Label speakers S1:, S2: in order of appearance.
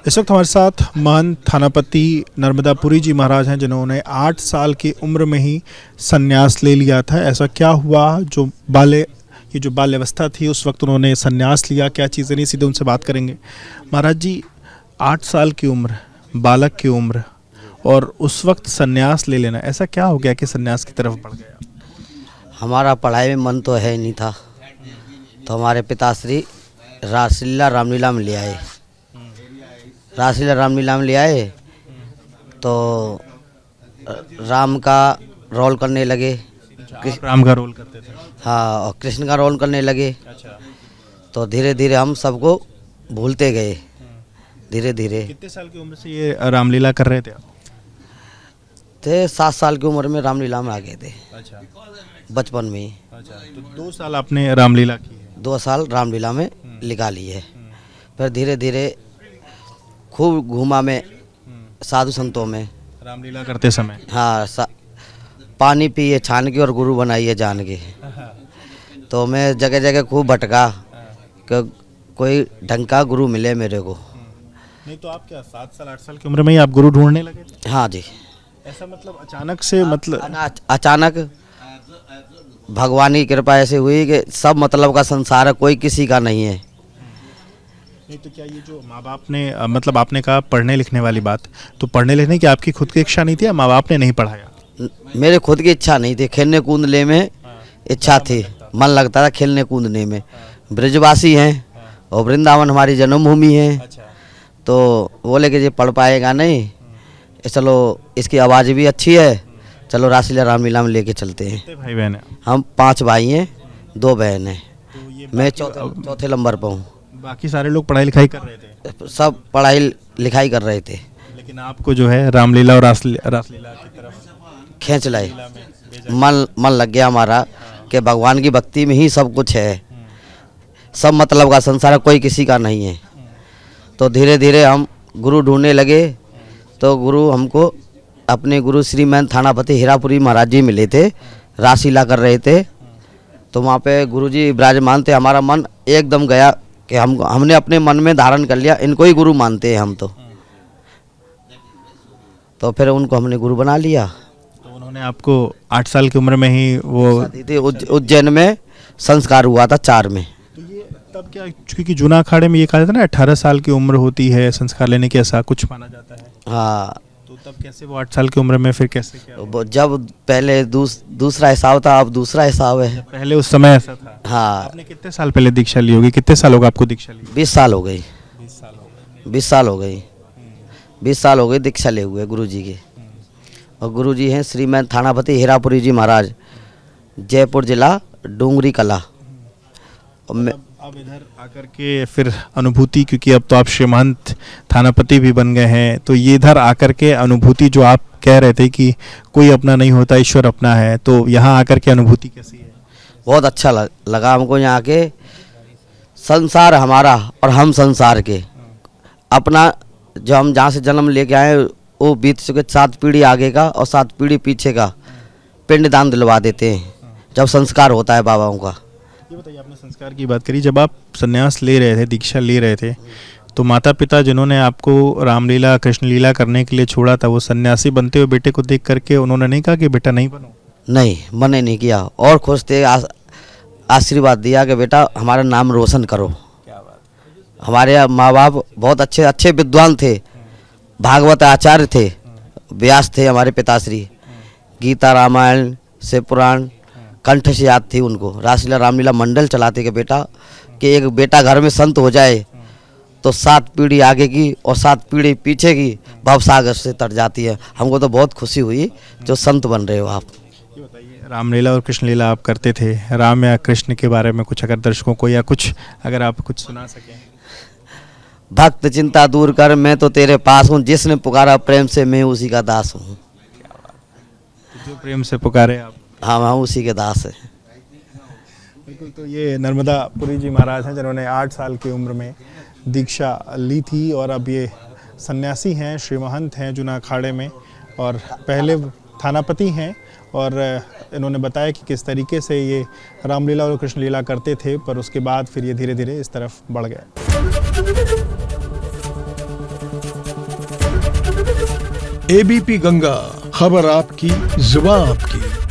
S1: इस वक्त हमारे साथ महंत थानापति नर्मदापुरी जी महाराज हैं, जिन्होंने 8 साल की उम्र में ही संन्यास ले लिया था। ऐसा क्या हुआ जो बाल्यावस्था थी उस वक्त उन्होंने संन्यास लिया, क्या चीज़ें नहीं, सीधे उनसे बात करेंगे। महाराज जी, 8 साल की उम्र, बालक की उम्र और उस वक्त संन्यास ले लेना, ऐसा क्या हो गया कि संन्यास की तरफ बढ़ गया?
S2: हमारा पढ़ाई में मन तो है नहीं था, तो हमारे पिताश्री रासलीला रामलीला में ले आए। रासलीला रामलीला में ले आए तो राम का रोल करने लगे।
S1: आप राम का रोल करते थे?
S2: हाँ, और कृष्ण का रोल करने लगे।
S1: अच्छा।
S2: तो धीरे धीरे हम सबको भूलते गए। धीरे धीरे
S1: कितने साल की उम्र से ये रामलीला कर रहे थे आप?
S2: 7 साल की उम्र में रामलीला में आ गए थे।
S1: अच्छा।
S2: बचपन में ही।
S1: अच्छा, तो 2 साल आपने रामलीला की है?
S2: 2 साल रामलीला में लिखा ली है। फिर धीरे धीरे खूब घूमा में साधु संतों में
S1: रामलीला करते समय।
S2: हाँ, पानी पिए छान के और गुरु बनाइए जान के। तो मैं जगह जगह खूब भटका कि कोई ढंग का गुरु मिले मेरे को।
S1: नहीं तो आप क्या 7 साल 8 साल की उम्र में ही आप गुरु ढूंढने लगे थे?
S2: हाँ जी।
S1: ऐसा मतलब अचानक से, मतलब
S2: अचानक भगवान की कृपा ऐसे हुई कि सब मतलब का संसार है, कोई किसी का नहीं है।
S1: नहीं तो क्या ये जो माँ बाप ने मतलब आपने कहा पढ़ने लिखने वाली बात, तो पढ़ने लिखने की आपकी खुद की इच्छा नहीं थी या माँ बाप ने नहीं पढ़ाया?
S2: मेरे खुद की इच्छा नहीं थी, खेलने कूदने में इच्छा थी, मन लगता था खेलने कूदने में। ब्रजवासी हैं और वृंदावन हमारी जन्मभूमि है। तो बोले कि ये पढ़ पाएगा नहीं, चलो इसकी आवाज़ भी अच्छी है, चलो रासलीला रामलीला में लेके चलते हैं।
S1: कितने भाई बहन हैं?
S2: हम 5 भाई हैं, 2 बहन हैं। मैं चौथे नंबर पर हूँ।
S1: बाकी सारे लोग पढ़ाई लिखाई कर रहे थे?
S2: सब पढ़ाई लिखाई कर रहे थे,
S1: लेकिन आपको जो है रामलीला और रासलीला की तरफ
S2: खींच लाए। मन लग गया हमारा कि भगवान की भक्ति में ही सब कुछ है, सब मतलब का संसार है, कोई किसी का नहीं है। तो धीरे धीरे हम गुरु ढूंढने लगे। तो गुरु हमको अपने गुरु श्रीमान थानापति हीरापुरी महाराज जी मिले थे, रासलीला कर रहे थे। तो वहाँ पे गुरुजी विराजमान थे। हमारा मन एकदम गया कि हमने अपने मन में धारण कर लिया, इनको ही गुरु मानते हैं हम। तो फिर उनको हमने गुरु बना लिया।
S1: तो उन्होंने आपको 8 साल की उम्र में ही वो
S2: दी थी। उज्जैन में संस्कार हुआ था 4 में।
S1: तो ये तब क्या, क्योंकि जूना अखाड़े में ये कहा जाता है ना 18 साल की उम्र होती है संस्कार लेने की, ऐसा कुछ माना जाता है।
S2: हाँ,
S1: तो तब कैसे वो 8 साल की उम्र में फिर कैसे क्या?
S2: जब पहले दूसरा हिसाब था, अब दूसरा हिसाब है।
S1: पहले उस समय ऐसा था?
S2: हाँ।
S1: आपने कितने साल पहले दीक्षा ली होगी? कितने साल होगा आपको दीक्षा ली?
S2: 20 साल हो गई।
S1: 20 साल हो गए।
S2: 20 साल हो गई। 20 साल हो गए दीक्षा ले हुए गुरु जी के। और गुरु जी हैं श्रीमान थानापति हीरापुरी जी महाराज, जयपुर जिला, डूंगरी कला।
S1: अब इधर आकर के फिर अनुभूति, क्योंकि अब तो आप श्री महंत थानापति भी बन गए हैं, तो ये इधर आकर के अनुभूति जो आप कह रहे थे कि कोई अपना नहीं होता, ईश्वर अपना है, तो यहाँ आकर के अनुभूति कैसी है?
S2: बहुत अच्छा लगा हमको यहाँ के। संसार हमारा और हम संसार के। अपना जो हम जहाँ से जन्म लेके आए वो बीत चुके 7 पीढ़ी आगे का और 7 पीढ़ी पीछे का पिंडदान दिलवा देते हैं जब संस्कार होता है बाबाओं का।
S1: ये बताइए, आपने संस्कार की बात करी, जब आप संन्यास ले रहे थे, दीक्षा ले रहे थे, तो माता पिता जिन्होंने आपको रामलीला कृष्ण लीला करने के लिए छोड़ा था, वो सन्यासी बनते हुए बेटे को देख करके उन्होंने नहीं कहा कि बेटा नहीं बनो?
S2: नहीं, मने नहीं किया और खुश थे, आशीर्वाद दिया कि बेटा हमारा नाम रोशन करो।
S1: क्या बात।
S2: हमारे माँ बाप बहुत अच्छे विद्वान थे, भागवत आचार्य थे, व्यास थे हमारे पिताश्री। गीता रामायण से पुराण कंठ से याद थी उनको। रासलीला रामलीला मंडल चलाते कि बेटा कि एक बेटा घर में संत हो जाए तो 7 पीढ़ी आगे की और 7 पीढ़ी पीछे की भवसागर से तर जाती है। हमको तो बहुत खुशी हुई जो संत बन रहे हो आप।
S1: ये बताइए, रामलीला और कृष्ण लीला आप करते थे, राम या कृष्ण के बारे में कुछ अगर दर्शकों को या कुछ अगर आप कुछ सुना सकें।
S2: भक्त चिंता दूर कर, मैं तो तेरे पास हूँ, जिसने पुकारा प्रेम से मैं उसी का दास हूँ।
S1: जो प्रेम से पुकारे आप।
S2: हाँ, उसी के दास है।
S1: बिल्कुल। तो ये नर्मदापुरी जी महाराज हैं, जिन्होंने 8 साल की उम्र में दीक्षा ली थी और अब ये सन्यासी हैं, श्री महंत हैं जूना अखाड़े में, और पहले थानापति हैं। और इन्होंने बताया कि किस तरीके से ये रामलीला और कृष्ण लीला करते थे, पर उसके बाद फिर ये धीरे धीरे इस तरफ बढ़ गए।
S3: एबीपी गंगा, खबर आपकी, जुबान आपकी।